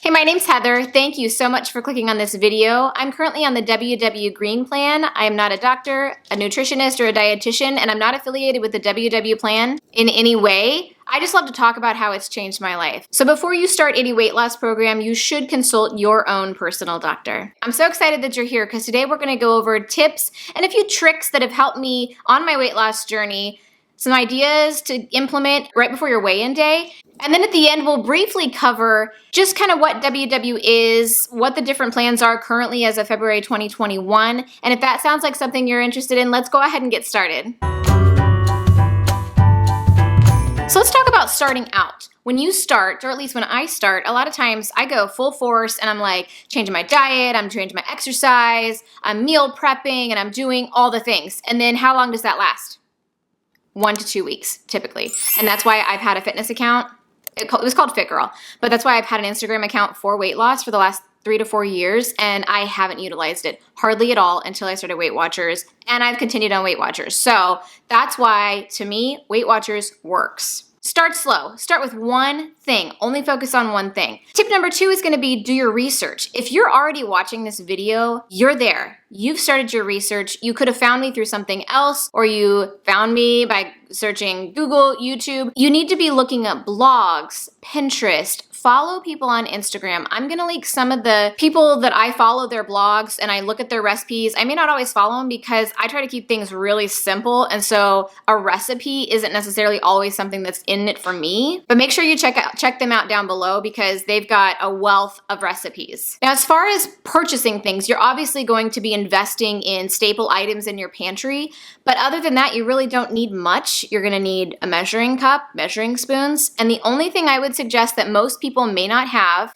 Hey, my name's Heather. Thank you so much for clicking on this video. I'm currently on the WW Green plan. I am not a doctor, a nutritionist, or a dietitian, and I'm not affiliated with the WW plan in any way. I just love to talk about how it's changed my life. So before you start any weight loss program, you should consult your own personal doctor. I'm so excited that you're here because today we're gonna go over tips and a few tricks that have helped me on my weight loss journey, some ideas to implement right before your weigh-in day. And then at the end, we'll briefly cover just kind of what WW is, what the different plans are currently as of February 2021. And if that sounds like something you're interested in, let's go ahead and get started. So let's talk about starting out. When you start, or at least when I start, a lot of times I go full force and I'm like changing my diet, I'm changing my exercise, I'm meal prepping, and I'm doing all the things. And then how long does that last? 1 to 2 weeks, typically. And that's why I've had a fitness account. It was called Fit Girl, but that's why I've had an Instagram account for weight loss for the last 3 to 4 years, and I haven't utilized it hardly at all until I started Weight Watchers, and I've continued on Weight Watchers. So that's why, to me, Weight Watchers works. Start slow. Start with one thing. Only focus on one thing. Tip number 2 is going to be do your research. If you're already watching this video, you're there. You've started your research. You could have found me through something else, or you found me by searching Google, YouTube. You need to be looking up blogs, Pinterest, follow people on Instagram. I'm gonna link some of the people that I follow their blogs and I look at their recipes. I may not always follow them because I try to keep things really simple, and so a recipe isn't necessarily always something that's in it for me. But make sure you check them out down below because they've got a wealth of recipes. Now, as far as purchasing things, you're obviously going to be investing in staple items in your pantry, but other than that, you really don't need much. You're gonna need a measuring cup, measuring spoons, and the only thing I would suggest that most people may not have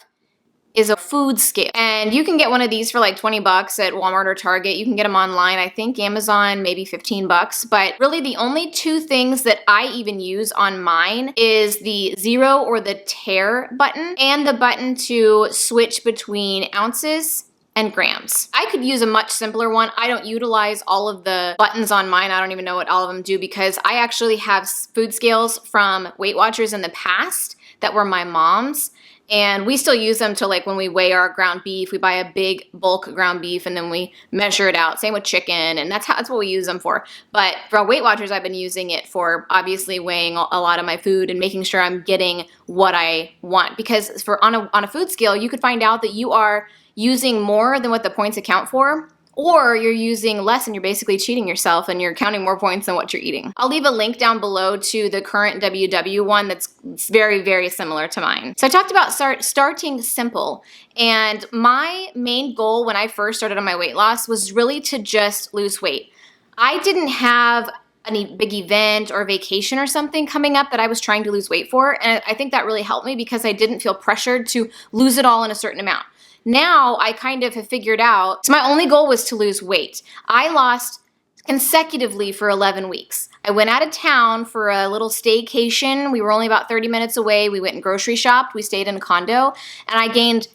is a food scale. And you can get one of these for like 20 bucks at Walmart or Target. You can get them online. I think Amazon, maybe 15 bucks. But really the only 2 things that I even use on mine is the 0 or the tare button and the button to switch between ounces and grams. I could use a much simpler one. I don't utilize all of the buttons on mine. I don't even know what all of them do because I actually have food scales from Weight Watchers in the past that were my mom's, and we still use them to, like, when we weigh our ground beef, we buy a big bulk ground beef and then we measure it out. Same with chicken, and that's what we use them for. But for Weight Watchers, I've been using it for obviously weighing a lot of my food and making sure I'm getting what I want, because on a food scale, you could find out that you are using more than what the points account for, or you're using less and you're basically cheating yourself and you're counting more points than what you're eating. I'll leave a link down below to the current WW one that's very, very similar to mine. So I talked about starting simple, and my main goal when I first started on my weight loss was really to just lose weight. I didn't have any big event or vacation or something coming up that I was trying to lose weight for, and I think that really helped me because I didn't feel pressured to lose it all in a certain amount. Now I kind of have figured out, so my only goal was to lose weight. I lost consecutively for 11 weeks. I went out of town for a little staycation. We were only about 30 minutes away. We went and grocery shopped. We stayed in a condo, and I gained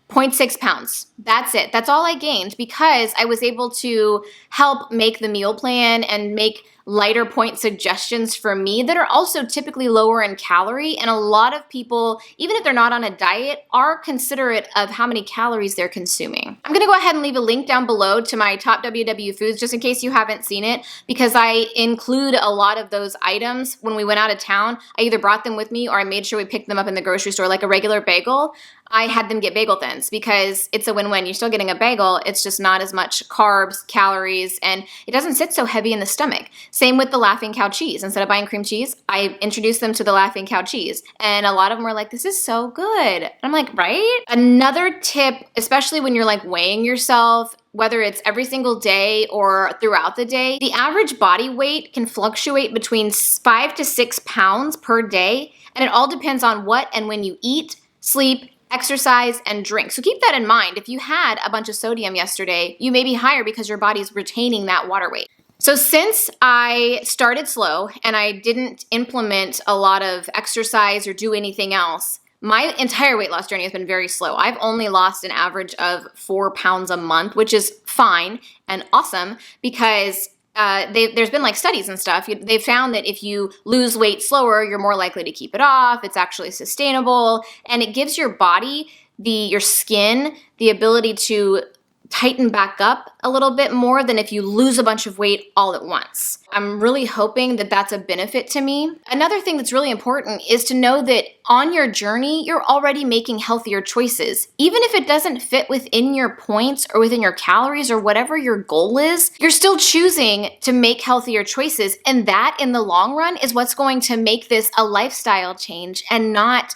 0.6 pounds. That's it. That's all I gained because I was able to help make the meal plan and make lighter point suggestions for me that are also typically lower in calorie. And a lot of people, even if they're not on a diet, are considerate of how many calories they're consuming. I'm gonna go ahead and leave a link down below to my top WW foods just in case you haven't seen it, because I include a lot of those items. When we went out of town, I either brought them with me or I made sure we picked them up in the grocery store. Like a regular bagel, I had them get bagel thins because it's a win-win. You're still getting a bagel, it's just not as much carbs, calories, and it doesn't sit so heavy in the stomach. Same with the Laughing Cow cheese. Instead of buying cream cheese, I introduced them to the Laughing Cow cheese. And a lot of them were like, this is so good. And I'm like, right? Another tip, especially when you're like weighing yourself, whether it's every single day or throughout the day, the average body weight can fluctuate between 5 to 6 pounds per day. And it all depends on what and when you eat, sleep, exercise, and drink. So keep that in mind. If you had a bunch of sodium yesterday, you may be higher because your body's retaining that water weight. So since I started slow and I didn't implement a lot of exercise or do anything else, my entire weight loss journey has been very slow. I've only lost an average of 4 pounds a month, which is fine and awesome because there's been like studies and stuff. They've found that if you lose weight slower, you're more likely to keep it off. It's actually sustainable, and it gives your body your skin the ability to tighten back up a little bit more than if you lose a bunch of weight all at once. I'm really hoping that that's a benefit to me. Another thing that's really important is to know that on your journey, you're already making healthier choices. Even if it doesn't fit within your points or within your calories or whatever your goal is, you're still choosing to make healthier choices. And that in the long run is what's going to make this a lifestyle change and not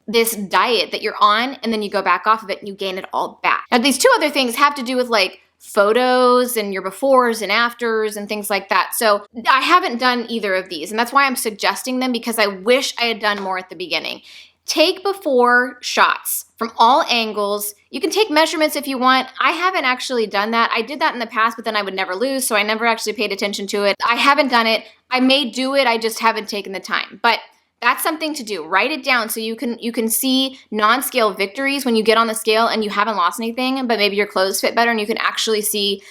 this diet that you're on and then you go back off of it and you gain it all back. Now, these two other things have to do with like photos and your befores and afters and things like that. So I haven't done either of these, and that's why I'm suggesting them, because I wish I had done more at the beginning. Take before shots from all angles. You can take measurements if you want. I haven't actually done that. I did that in the past, but then I would never lose, so I never actually paid attention to it. I haven't done it. I may do it, I just haven't taken the time. But that's something to do. Write it down so you can see non-scale victories when you get on the scale and you haven't lost anything, but maybe your clothes fit better and you can actually see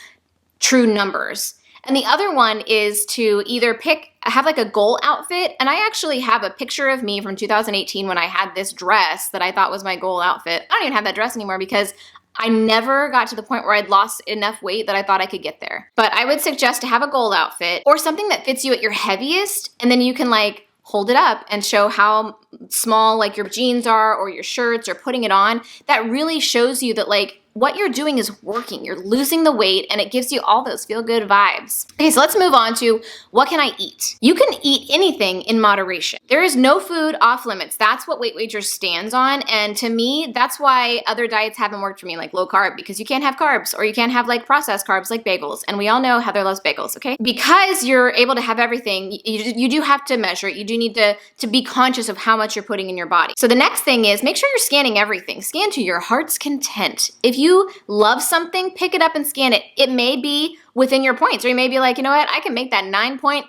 true numbers. And the other one is to either have like a goal outfit. And I actually have a picture of me from 2018 when I had this dress that I thought was my goal outfit. I don't even have that dress anymore because I never got to the point where I'd lost enough weight that I thought I could get there. But I would suggest to have a goal outfit or something that fits you at your heaviest, and then you can like hold it up and show how small like your jeans are or your shirts or putting it on. That really shows you that like what you're doing is working. You're losing the weight and it gives you all those feel-good vibes. Okay, so let's move on to what can I eat? You can eat anything in moderation. There is no food off limits. That's what Weight Wagers stands on. And to me, that's why other diets haven't worked for me, like low carb, because you can't have carbs or you can't have like processed carbs like bagels. And we all know Heather loves bagels, okay? Because you're able to have everything, you do have to measure it. You do need to be conscious of how much you're putting in your body. So the next thing is make sure you're scanning everything. Scan to your heart's content. If you love something, pick it up and scan it. It may be within your points, or you may be like, you know what, I can make that 9-point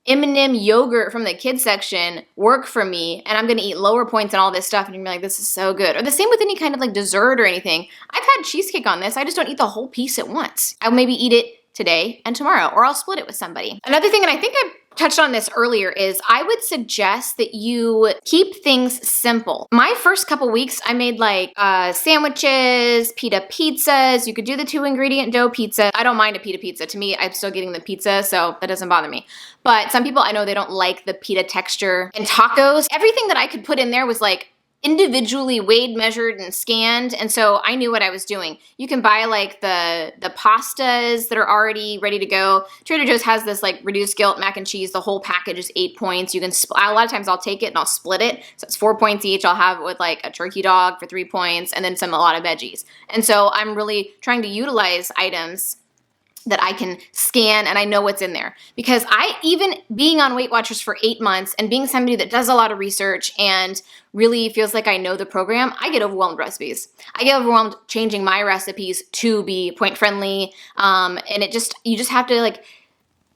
M&M yogurt from the kids section work for me, and I'm gonna eat lower points and all this stuff, and you're like, this is so good. Or the same with any kind of like dessert or anything. I've had cheesecake on this, I just don't eat the whole piece at once. I'll maybe eat it today and tomorrow, or I'll split it with somebody. Another thing, and I think I touched on this earlier, is I would suggest that you keep things simple. My first couple weeks, I made like sandwiches, pita pizzas. You could do the 2-ingredient dough pizza. I don't mind a pita pizza. To me, I'm still getting the pizza, so that doesn't bother me. But some people I know, they don't like the pita texture. And tacos, everything that I could put in there was like individually weighed, measured, and scanned, and so I knew what I was doing. You can buy like the pastas that are already ready to go. Trader Joe's has this like reduced guilt mac and cheese. The whole package is 8 points. You can a lot of times I'll take it and I'll split it, so it's 4 points each. I'll have it with like a turkey dog for 3 points, and then a lot of veggies. And so I'm really trying to utilize items that I can scan and I know what's in there. Because even being on Weight Watchers for 8 months and being somebody that does a lot of research and really feels like I know the program, I get overwhelmed with recipes. I get overwhelmed changing my recipes to be point friendly. And you just have to like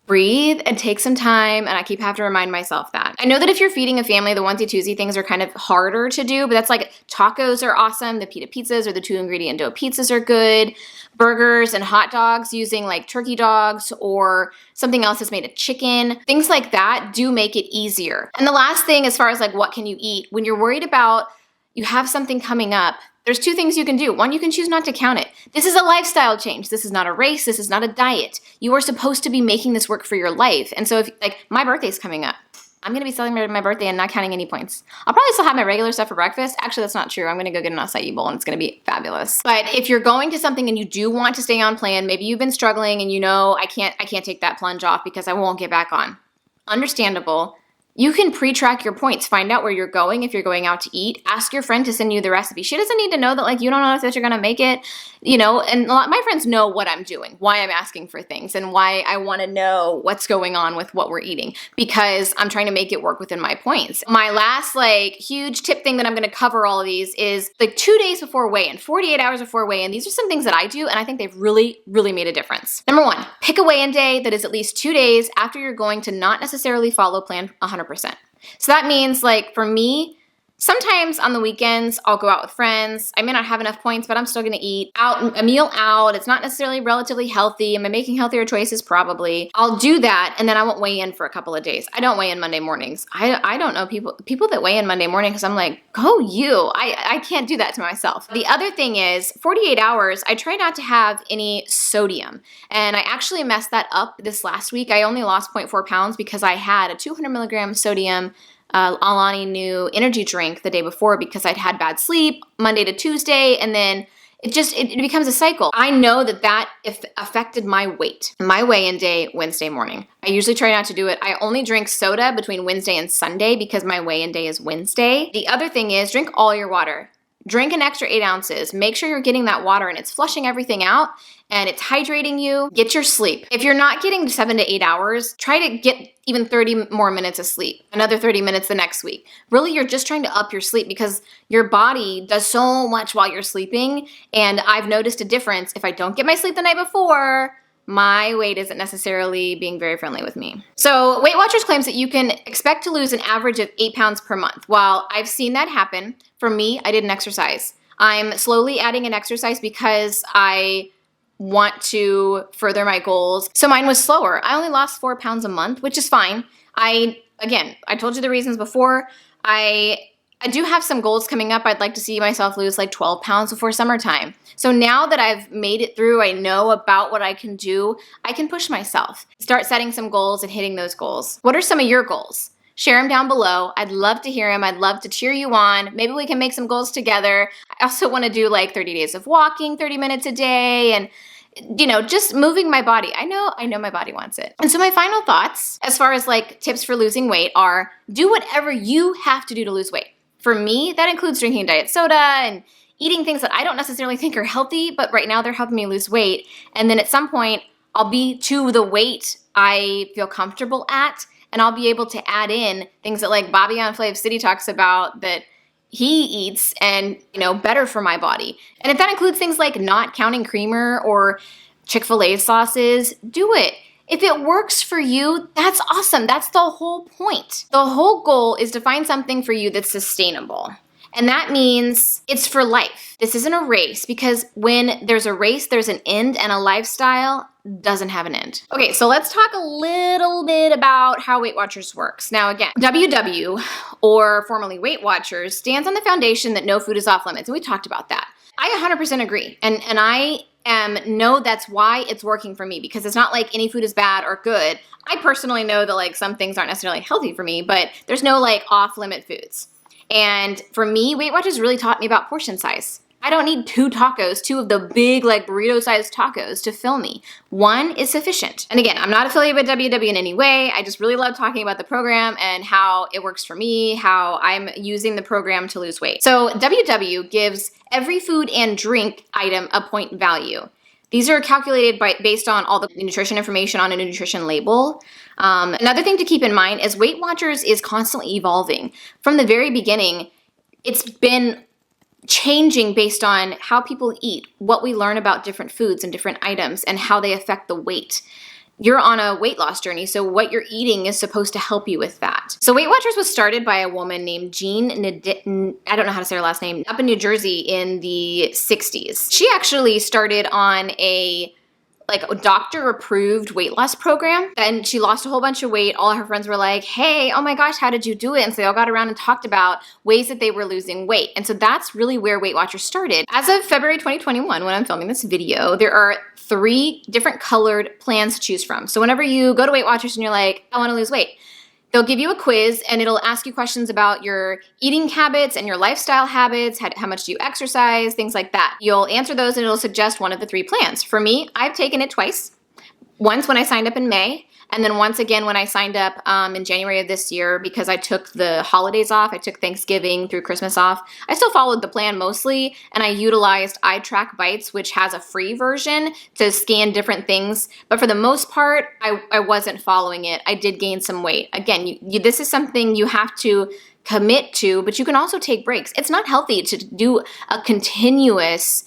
breathe and take some time, and I keep having to remind myself that. I know that if you're feeding a family, the onesie-twosie things are kind of harder to do, but that's like tacos are awesome, the pita pizzas or the 2-ingredient dough pizzas are good, burgers and hot dogs using like turkey dogs or something else that's made of chicken. Things like that do make it easier. And the last thing, as far as like what can you eat, when you're worried about you have something coming up, there's 2 things you can do. One, you can choose not to count it. This is a lifestyle change. This is not a race. This is not a diet. You are supposed to be making this work for your life. And so if like my birthday's coming up, I'm going to be celebrating my birthday and not counting any points. I'll probably still have my regular stuff for breakfast. Actually, that's not true. I'm going to go get an acai bowl and it's going to be fabulous. But if you're going to something and you do want to stay on plan, maybe you've been struggling and you know, I can't take that plunge off because I won't get back on. Understandable. You can pre-track your points. Find out where you're going if you're going out to eat. Ask your friend to send you the recipe. She doesn't need to know that like you don't know if you're gonna make it, you know, and a lot my friends know what I'm doing, why I'm asking for things, and why I wanna know what's going on with what we're eating, because I'm trying to make it work within my points. My last like huge tip thing that I'm gonna cover all of these is like 2 days before weigh-in, 48 hours before weigh-in. These are some things that I do and I think they've really, really made a difference. Number 1, pick a weigh-in day that is at least 2 days after you're going to not necessarily follow plan 100%. So that means like for me, Sometimes on the weekends, I'll go out with friends. I may not have enough points, but I'm still gonna eat out, a meal out. It's not necessarily relatively healthy. Am I making healthier choices? Probably. I'll do that, and then I won't weigh in for a couple of days. I don't weigh in Monday mornings. I don't know people that weigh in Monday morning, because I'm like, go you. I can't do that to myself. The other thing is 48 hours, I try not to have any sodium. And I actually messed that up this last week. I only lost 0.4 pounds because I had a 200 milligram sodium Alani Nu energy drink the day before, because I'd had bad sleep Monday to Tuesday, and then it becomes a cycle. I know that affected my weight. My weigh-in day, Wednesday morning. I usually try not to do it. I only drink soda between Wednesday and Sunday because my weigh-in day is Wednesday. The other thing is drink all your water. Drink an extra 8 ounces. Make sure you're getting that water and it's flushing everything out and it's hydrating you. Get your sleep. If you're not getting 7 to 8 hours, try to get even 30 more minutes of sleep, another 30 minutes the next week. Really, you're just trying to up your sleep because your body does so much while you're sleeping. And I've noticed a difference. If I don't get my sleep the night before, my weight isn't necessarily being very friendly with me. So Weight Watchers claims that you can expect to lose an average of 8 pounds per month. While I've seen that happen, for me, I didn't exercise. I'm slowly adding an exercise because I want to further my goals. So mine was slower. I only lost 4 pounds a month, which is fine. I told you the reasons before. I do have some goals coming up. I'd like to see myself lose like 12 pounds before summertime. So now that I've made it through, I know about what I can do, I can push myself. Start setting some goals and hitting those goals. What are some of your goals? Share them down below. I'd love to hear them. I'd love to cheer you on. Maybe we can make some goals together. I also want to do like 30 days of walking, 30 minutes a day, and just moving my body. I know my body wants it. And so my final thoughts, as far as like tips for losing weight, are do whatever you have to do to lose weight. For me, that includes drinking diet soda and eating things that I don't necessarily think are healthy, but right now they're helping me lose weight. And then at some point, I'll be to the weight I feel comfortable at, and I'll be able to add in things that like Bobby on Flav City talks about that he eats and, better for my body. And if that includes things like not counting creamer or Chick-fil-A sauces, do it. If it works for you, that's awesome. That's the whole point. The whole goal is to find something for you that's sustainable. And that means it's for life. This isn't a race, because when there's a race, there's an end, and a lifestyle doesn't have an end. Okay, so let's talk a little bit about how Weight Watchers works. Now again, WW, or formerly Weight Watchers, stands on the foundation that no food is off limits, and we talked about that. I 100% agree, and I know that's why it's working for me, because it's not like any food is bad or good. I personally know that like some things aren't necessarily healthy for me, but there's no like off-limit foods. And for me, Weight Watchers really taught me about portion size. I don't need 2 tacos, 2 of the big like burrito-sized tacos to fill me. 1 is sufficient. And again, I'm not affiliated with WW in any way. I just really love talking about the program and how it works for me, how I'm using the program to lose weight. So WW gives every food and drink item a point value. These are calculated based on all the nutrition information on a nutrition label. Another thing to keep in mind is Weight Watchers is constantly evolving. From the very beginning, it's been changing based on how people eat, what we learn about different foods and different items, and how they affect the weight. You're on a weight loss journey, so what you're eating is supposed to help you with that. So Weight Watchers was started by a woman named Jean I don't know how to say her last name, up in New Jersey in the 60s. She actually started on a doctor-approved weight loss program. Then she lost a whole bunch of weight. All her friends were like, hey, oh my gosh, how did you do it? And so they all got around and talked about ways that they were losing weight. And so that's really where Weight Watchers started. As of February 2021, when I'm filming this video, there are 3 different colored plans to choose from. So whenever you go to Weight Watchers and you're like, I want to lose weight, they'll give you a quiz and it'll ask you questions about your eating habits and your lifestyle habits, how much do you exercise, things like that. You'll answer those and it'll suggest one of the 3 plans. For me, I've taken it twice. Once when I signed up in May, and then once again when I signed up in January of this year, because I took the holidays off. I took Thanksgiving through Christmas off. I still followed the plan mostly, and I utilized iTrack Bites, which has a free version to scan different things. But for the most part, I wasn't following it. I did gain some weight. Again, this is something you have to commit to, but you can also take breaks. It's not healthy to do a continuous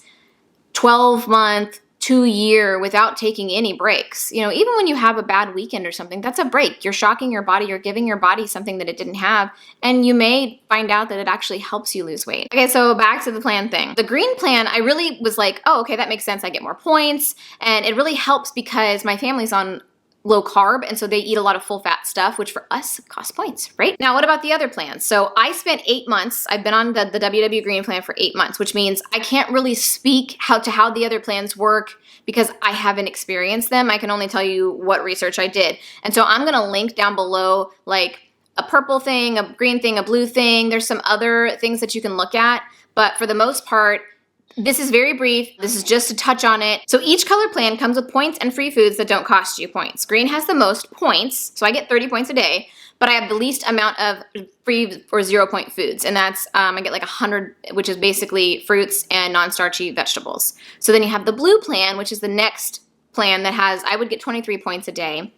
12-month, 2 year without taking any breaks. You know, even when you have a bad weekend or something, that's a break. You're shocking your body, you're giving your body something that it didn't have, and you may find out that it actually helps you lose weight. Okay, so back to the plan thing. The green plan, I really was like, oh, okay, that makes sense. I get more points, and it really helps because my family's on low carb, and so they eat a lot of full fat stuff, which for us costs points, right? Now, what about the other plans? So I spent 8 months, I've been on the WW Green plan for 8 months, which means I can't really speak how the other plans work because I haven't experienced them. I can only tell you what research I did. And so I'm gonna link down below like a purple thing, a green thing, a blue thing. There's some other things that you can look at, but for the most part, this is very brief. This is just to touch on it. So each color plan comes with points and free foods that don't cost you points. Green has the most points, so I get 30 points a day, but I have the least amount of free or 0 point foods, and that's, I get like 100, which is basically fruits and non-starchy vegetables. So then you have the blue plan, which is the next plan that has, I would get 23 points a day.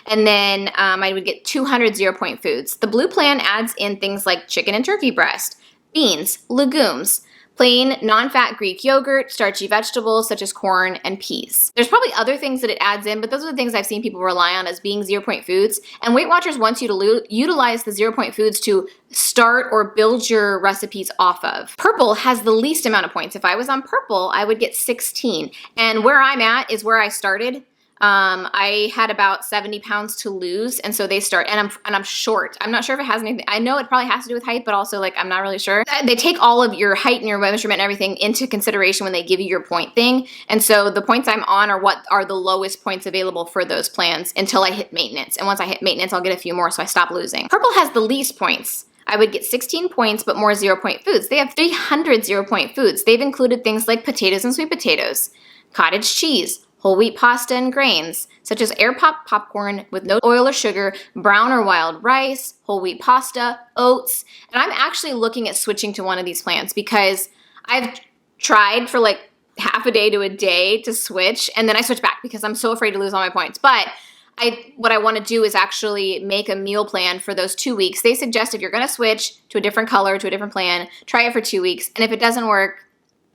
And then I would get 200 0 point foods. The blue plan adds in things like chicken and turkey breast, beans, legumes, plain, non-fat Greek yogurt, starchy vegetables such as corn and peas. There's probably other things that it adds in, but those are the things I've seen people rely on as being 0 point foods. And Weight Watchers wants you to utilize the 0 point foods to start or build your recipes off of. Purple has the least amount of points. If I was on purple, I would get 16. And where I'm at is where I started. I had about 70 pounds to lose, and so they start, and I'm short. I'm not sure if it has anything. I know it probably has to do with height, but also like I'm not really sure. They take all of your height and your measurement and everything into consideration when they give you your point thing. And so the points I'm on are what are the lowest points available for those plans until I hit maintenance. And once I hit maintenance, I'll get a few more, so I stop losing. Purple has the least points. I would get 16 points, but more 0 point foods. They have 300 0 point foods. They've included things like potatoes and sweet potatoes, cottage cheese, whole wheat pasta and grains, such as air pop popcorn with no oil or sugar, brown or wild rice, whole wheat pasta, oats. And I'm actually looking at switching to one of these plans because I've tried for like half a day to a day to switch, and then I switch back because I'm so afraid to lose all my points. But what I want to do is actually make a meal plan for those 2 weeks. They suggest if you're going to switch to a different color, to a different plan, try it for 2 weeks. And if it doesn't work,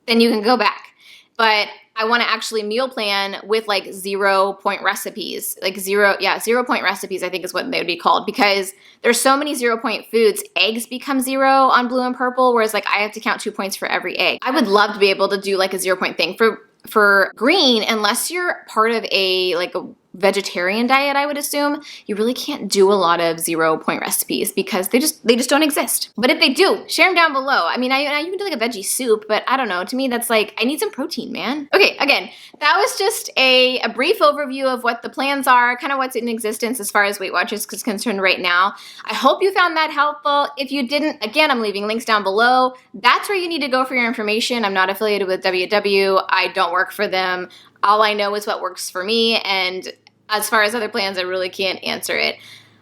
then you can go back. But I want to actually meal plan with like 0 point recipes, like 0 point recipes, I think is what they would be called, because there's so many 0 point foods. Eggs become 0 on blue and purple, whereas like I have to count 2 points for every egg. I would love to be able to do like a 0 point thing for green, unless you're part of a vegetarian diet, I would assume, you really can't do a lot of 0 point recipes because they just don't exist. But if they do, share them down below. I mean, you can do like a veggie soup, but I don't know. To me, that's like, I need some protein, man. Okay, again, that was just a brief overview of what the plans are, kind of what's in existence as far as Weight Watchers is concerned right now. I hope you found that helpful. If you didn't, again, I'm leaving links down below. That's where you need to go for your information. I'm not affiliated with WW. I don't work for them. All I know is what works for me, and as far as other plans, I really can't answer it.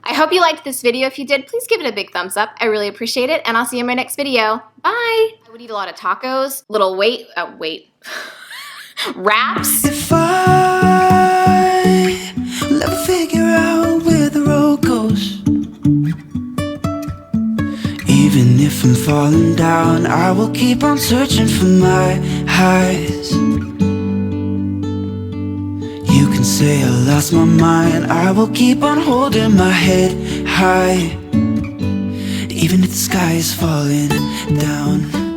I hope you liked this video. If you did, please give it a big thumbs up. I really appreciate it, and I'll see you in my next video. Bye! I would eat a lot of tacos, little wraps. If I will ever figure out where the road goes, even if I'm falling down, I will keep on searching for my highs. You can say I lost my mind, I will keep on holding my head high, even if the sky is falling down.